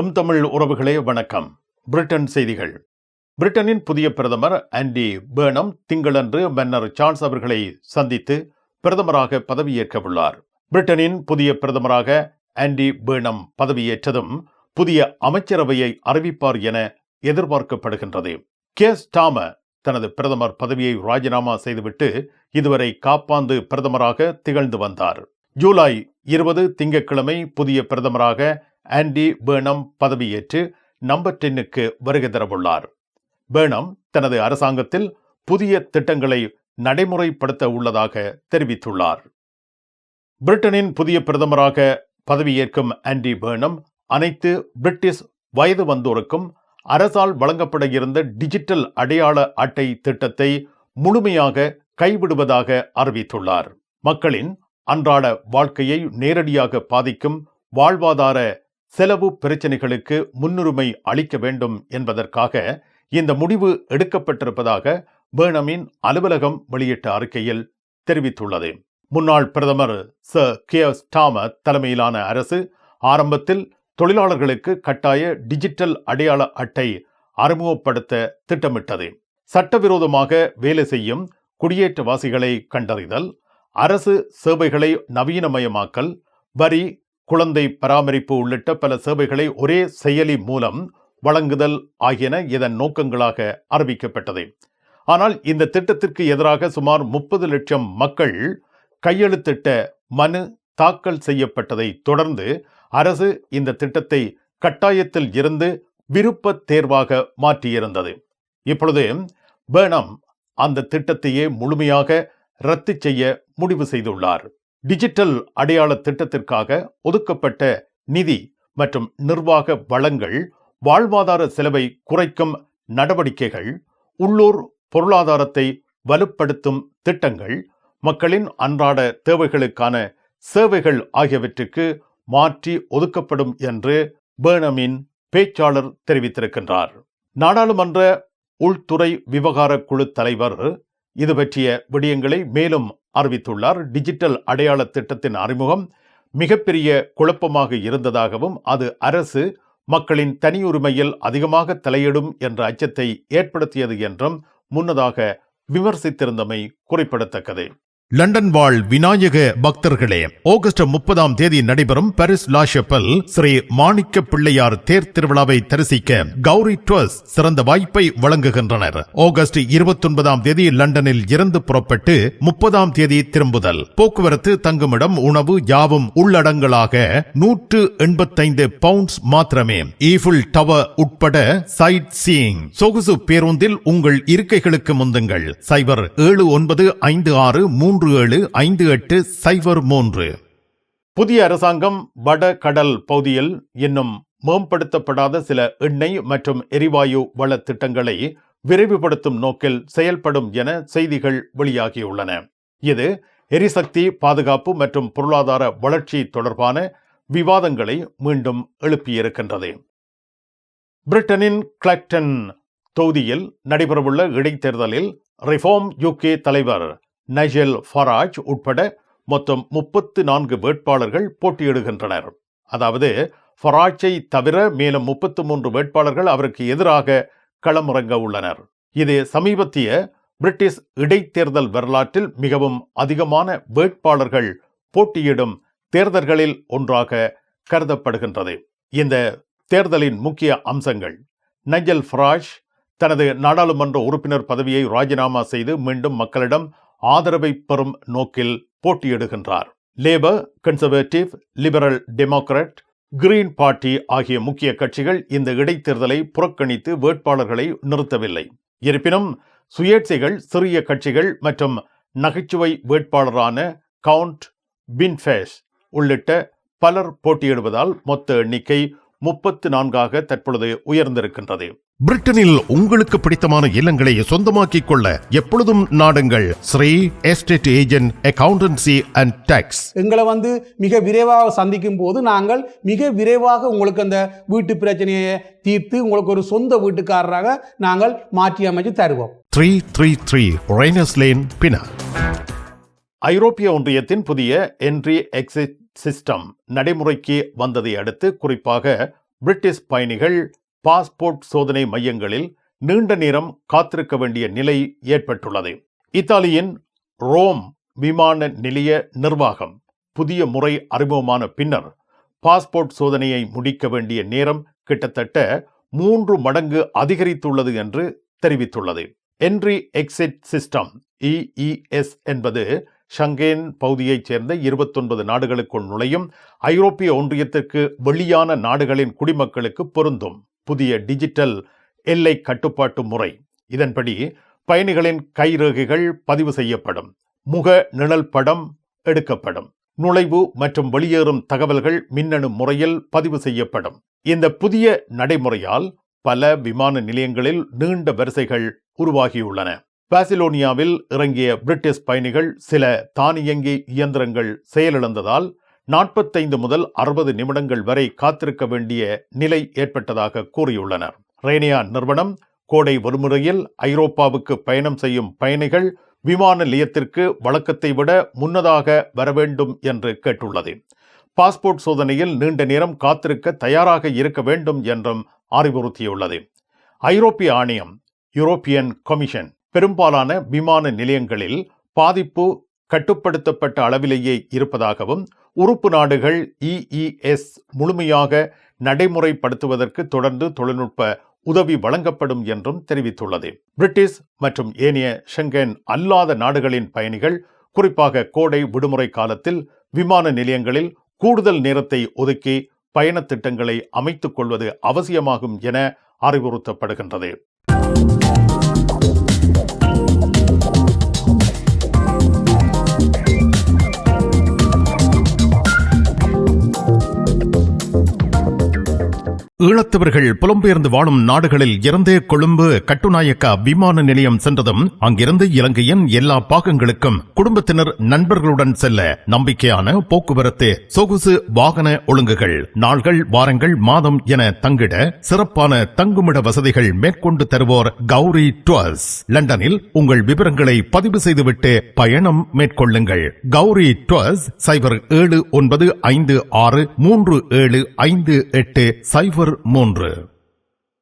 தமிழ் உறவுகளே வணக்கம். பிரிட்டன் செய்திகள். பிரிட்டனின் புதிய பிரதமர் ஆண்டி பர்னம் திங்களன்று மன்னர் சார்ல்ஸ் அவர்களை சந்தித்து பிரதமராக பதவியேற்க உள்ளார். பிரிட்டனின் புதிய பிரதமராக ஆண்டி பர்னம் பதவியேற்றதும் புதிய அமைச்சரவையை அறிவிப்பார் என எதிர்பார்க்கப்படுகின்றது. கீர் ஸ்டார்மர் தனது பிரதமர் பதவியை ராஜினாமா செய்துவிட்டு இதுவரை காப்பாந்து பிரதமராக திகழ்ந்து வந்தார். ஜூலை 20 திங்கட்கிழமை புதிய பிரதமராக ஆண்டி பர்னம் பதவியேற்று நம்பர் 10க்கு வருகை தரவுள்ளார். பர்னம் தனது அரசாங்கத்தில் புதிய திட்டங்களை நடைமுறைப்படுத்த உள்ளதாக தெரிவித்துள்ளார். பிரிட்டனின் புதிய பிரதமராக பதவியேற்கும் ஆண்டி பர்னம் அனைத்து பிரிட்டிஷ் வயது வந்தோருக்கும் அரசால் வழங்கப்பட இருந்த டிஜிட்டல் அடையாள அட்டை திட்டத்தை முழுமையாக கைவிடுவதாக அறிவித்துள்ளார். மக்களின் அன்றாட வாழ்க்கையை நேரடியாக பாதிக்கும் வாழ்வாதார செலவு பிரச்சினைகளுக்கு முன்னுரிமை அளிக்க வேண்டும் என்பதற்காக இந்த முடிவு எடுக்கப்பட்டிருப்பதாக பர்னமின் அலுவலகம் வெளியிட்ட அறிக்கையில் தெரிவித்துள்ளது. முன்னாள் பிரதமர் சர் கீர் ஸ்டார்மர் தலைமையிலான அரசு ஆரம்பத்தில் தொழிலாளர்களுக்கு கட்டாய டிஜிட்டல் அடையாள அட்டை அறிமுகப்படுத்த திட்டமிட்டது. சட்டவிரோதமாக வேலை செய்யும் குடியேற்றவாசிகளை கண்டறிதல், அரசு சேவைகளை நவீனமயமாக்கல், வரி, குழந்தை பராமரிப்பு உள்ளிட்ட பல சேவைகளை ஒரே செயலி மூலம் வழங்குதல் ஆகியன இதன் நோக்கங்களாக அறிவிக்கப்பட்டது. ஆனால் இந்த திட்டத்திற்கு எதிராக சுமார் 30 லட்சம் மக்கள் கையெழுத்திட்ட மனு தாக்கல் செய்யப்பட்டதை தொடர்ந்து அரசு இந்த திட்டத்தை கட்டாயத்தில் இருந்து விருப்ப தேர்வாக மாற்றியிருந்தது. இப்பொழுது பர்னம் அந்த திட்டத்தையே முழுமையாக ரத்து செய்ய முடிவு செய்துள்ளார். டிஜிட்டல் அடையாள திட்டத்திற்காக ஒதுக்கப்பட்ட நிதி மற்றும் நிர்வாக வளங்கள், வாழ்வாதார செலவை குறைக்கும் நடவடிக்கைகள், உள்ளூர் பொருளாதாரத்தை வலுப்படுத்தும் திட்டங்கள், மக்களின் அன்றாட தேவைகளுக்கான சேவைகள் ஆகியவற்றுக்கு மாற்றி ஒதுக்கப்படும் என்று பர்னமின் பேச்சாளர் தெரிவித்திருக்கின்றார். நாடாளுமன்ற உள்துறை விவகார குழு தலைவர் இது பற்றிய விடயங்களை மேலும் அறிவித்துள்ளார். டிஜிட்டல் அடையாள திட்டத்தின் அறிமுகம் மிகப்பெரிய குழப்பமாக இருந்ததாகவும் அது அரசு மக்களின் தனியுரிமையில் அதிகமாக தலையிடும் என்ற அச்சத்தை ஏற்படுத்தியது என்றும் முன்னதாக விமர்சித்திருந்தமை குறிப்பிடத்தக்கது. லண்டன் வாழ் விநாயக பக்தர்களே, ஆகஸ்ட் 30ஆம் தேதி நடைபெறும் பாரிஸ் லா ஷப்பல் ஸ்ரீ மாணிக்க பிள்ளையார் தேர் திருவிழாவை தரிசிக்க கௌரி ட்ரஸ்ட் சிறந்த வாய்ப்பை வழங்குகின்றனர். ஆகஸ்ட் 29ஆம் தேதி லண்டனில் இருந்து புறப்பட்டு 30ஆம் தேதி திரும்புதல். போக்குவரத்து, தங்குமிடம், உணவு யாவும் உள்ளடங்கலாக 185 பவுண்ட்ஸ் மாத்திரமே. ஈஃபில் டவர் உட்பட சைட் சீயிங். சொகுசு பேருந்தில் உங்கள் இருக்கைகளுக்கு முந்துங்கள். 07953758003. புதிய அரசாங்கம் வட கடல் பகுதியில் இன்னும் மேம்படுத்தப்படாத சில எண்ணெய் மற்றும் எரிவாயு வள திட்டங்களை விரைவுபடுத்தும் நோக்கில் செயல்படும் என செய்திகள் வெளியாகியுள்ளன. இது எரிசக்தி பாதுகாப்பு மற்றும் பொருளாதார வளர்ச்சி தொடர்பான விவாதங்களை மீண்டும் எழுப்பியிருக்கின்றது. பிரிட்டனின் கிளாக்டன் தொகுதியில் நடைபெறவுள்ள இடைத்தேர்தலில் ரிஃபார்ம் UK தலைவர் நைஜல் ஃபராஜ் உட்பட மொத்தம் 34 வேட்பாளர்கள் போட்டியிடுகின்றனர். அதாவது ஃபராஜை தவிர மேலும் 33 வேட்பாளர்கள் அவருக்கு எதிராக களமிறங்க உள்ளனர். இது சமீபத்திய பிரிட்டிஷ் இடைத்தேர்தல் வரலாற்றில் மிகவும் அதிகமான வேட்பாளர்கள் போட்டியிடும் தேர்தல்களில் ஒன்றாக கருதப்படுகின்றது. இந்த தேர்தலின் முக்கிய அம்சங்கள்: நைஜல் ஃபராஜ் தனது நாடாளுமன்ற உறுப்பினர் பதவியை ராஜினாமா செய்து மீண்டும் மக்களிடம் ஆதரவை பெறும் நோக்கில் போட்டியிடுகின்றார். Labour, Conservative, Liberal Democrat, Green Party ஆகிய முக்கிய கட்சிகள் இந்த இடைத்தேர்தலை புறக்கணித்து வேட்பாளர்களை நிறுத்தவில்லை. இருப்பினும் சுயேட்சைகள், சிறிய கட்சிகள் மற்றும் நகைச்சுவை வேட்பாளரான கவுண்ட் பின்ஃபேஸ் உள்ளிட்ட பலர் போட்டியிடுவதால் மொத்த எண்ணிக்கை 34ஆக தற்பொழுது உயர்ந்திருக்கின்றது. பிரிட்டனில் உங்களுக்கு பிடித்தமான இல்லங்களை சொந்தமாக்கிக் கொள்ள எப்பொழுதும் நாடுங்கள் Sri estate agent accountancy and tax. எங்களை மிக விரைவாக சந்திக்கும் போது நாங்கள் மிக விரைவாக உங்களுக்கு அந்த வீட்டு பிரச்சனையை தீர்த்து உங்களுக்கு ஒரு சொந்த வீட்டுக்காரராக நாங்கள் மாற்றி அமைச்சு தருவோம். 333 ரெய்னர்ஸ் லேன், பினா. ஐரோப்பிய ஒன்றியத்தின் புதிய என்ட்ரி எக்ஸிட் சிஸ்டம் நடைமுறைக்கு வந்ததை அடுத்து குறிப்பாக பிரிட்டிஷ் பயணிகள் பாஸ்போர்ட் சோதனை மையங்களில் நீண்ட நேரம் காத்திருக்க வேண்டிய நிலை ஏற்பட்டுள்ளது. இத்தாலியின் ரோம் விமான நிலைய நிர்வாகம் புதிய முறை அறிமுகமான பின்னர் பாஸ்போர்ட் சோதனையை முடிக்க வேண்டிய நேரம் கிட்டத்தட்ட 3 மடங்கு அதிகரித்துள்ளது என்று தெரிவித்துள்ளது. என்ட்ரி எக்ஸிட் சிஸ்டம் EES என்பது ஷங்கேன் பகுதியைச் சேர்ந்த 29 நாடுகளுக்குள் நுழையும் ஐரோப்பிய ஒன்றியத்திற்கு வெளியான நாடுகளின் குடிமக்களுக்கு பொருந்தும் புதிய டிஜிட்டல் எல்லை கட்டுப்பாட்டு முறை. இதன்படி பயணிகளின் கைரேகைகள் பதிவு செய்யப்படும், முக நிழல் படம் எடுக்கப்படும், நுழைவு மற்றும் வெளியேறும் தகவல்கள் மின்னணு முறையில் பதிவு செய்யப்படும். இந்த புதிய நடைமுறையால் பல விமான நிலையங்களில் நீண்ட வரிசைகள் உருவாகியுள்ளன. பாசிலோனியாவில் இறங்கிய பிரிட்டிஷ் பயணிகள் சில தானியங்கி இயந்திரங்கள் செயலிழந்ததால் 45 முதல் 60 நிமிடங்கள் வரை காத்திருக்க வேண்டிய நிலை ஏற்பட்டதாக கூறியுள்ளனர். ரேனியா நிறுவனம் கோடை விடுமுறையில் ஐரோப்பாவுக்கு பயணம் செய்யும் பயணிகள் விமான நிலையத்திற்கு வழக்கத்தை விட முன்னதாக வர வேண்டும் என்று கேட்டுள்ளது. பாஸ்போர்ட் சோதனையில் நீண்ட நேரம் காத்திருக்க தயாராக இருக்க வேண்டும் என்றும் அறிவுறுத்தியுள்ளது. ஐரோப்பிய ஆணையம் யூரோப்பியன் கமிஷன் பெரும்பாலான விமான நிலையங்களில் பாதிப்பு கட்டுப்படுத்தப்பட்ட அளவிலேயே இருப்பதாகவும் உறுப்பு நாடுகள் EES முழுமையாக நடைமுறைப்படுத்துவதற்கு தொடர்ந்து தொழில்நுட்ப உதவி வழங்கப்படும் என்றும் தெரிவித்துள்ளது. பிரிட்டிஷ் மற்றும் ஏனைய ஷெங்கன் அல்லாத நாடுகளின் பயணிகள் குறிப்பாக கோடை விடுமுறை காலத்தில் விமான நிலையங்களில் கூடுதல் நேரத்தை ஒதுக்கி பயண திட்டங்களை அமைத்துக் கொள்வது அவசியமாகும் என அறிவுறுத்தப்படுகின்றது. ஈழத்தவர்கள் புலம்பெயர்ந்து வாழும் நாடுகளில் இருந்து கொழும்பு கட்டுநாயக்கா விமான நிலையம் சென்றதும் அங்கிருந்து இலங்கையின் எல்லா பாகங்களுக்கும் குடும்பத்தினர் நண்பர்களுடன் செல்ல நம்பிக்கையான போக்குவரத்து சொகுசு வாகன ஒழுங்குகள் நாள்கள் வாரங்கள் மாதம் என தங்கிட சிறப்பான தங்குமிட வசதிகள் மேற்கொண்டு தருவோர் கௌரி டூர்ஸ். லண்டனில் உங்கள் விவரங்களை பதிவு செய்துவிட்டு பயணம் மேற்கொள்ளுங்கள். கௌரி டூர்ஸ் 0795637580 3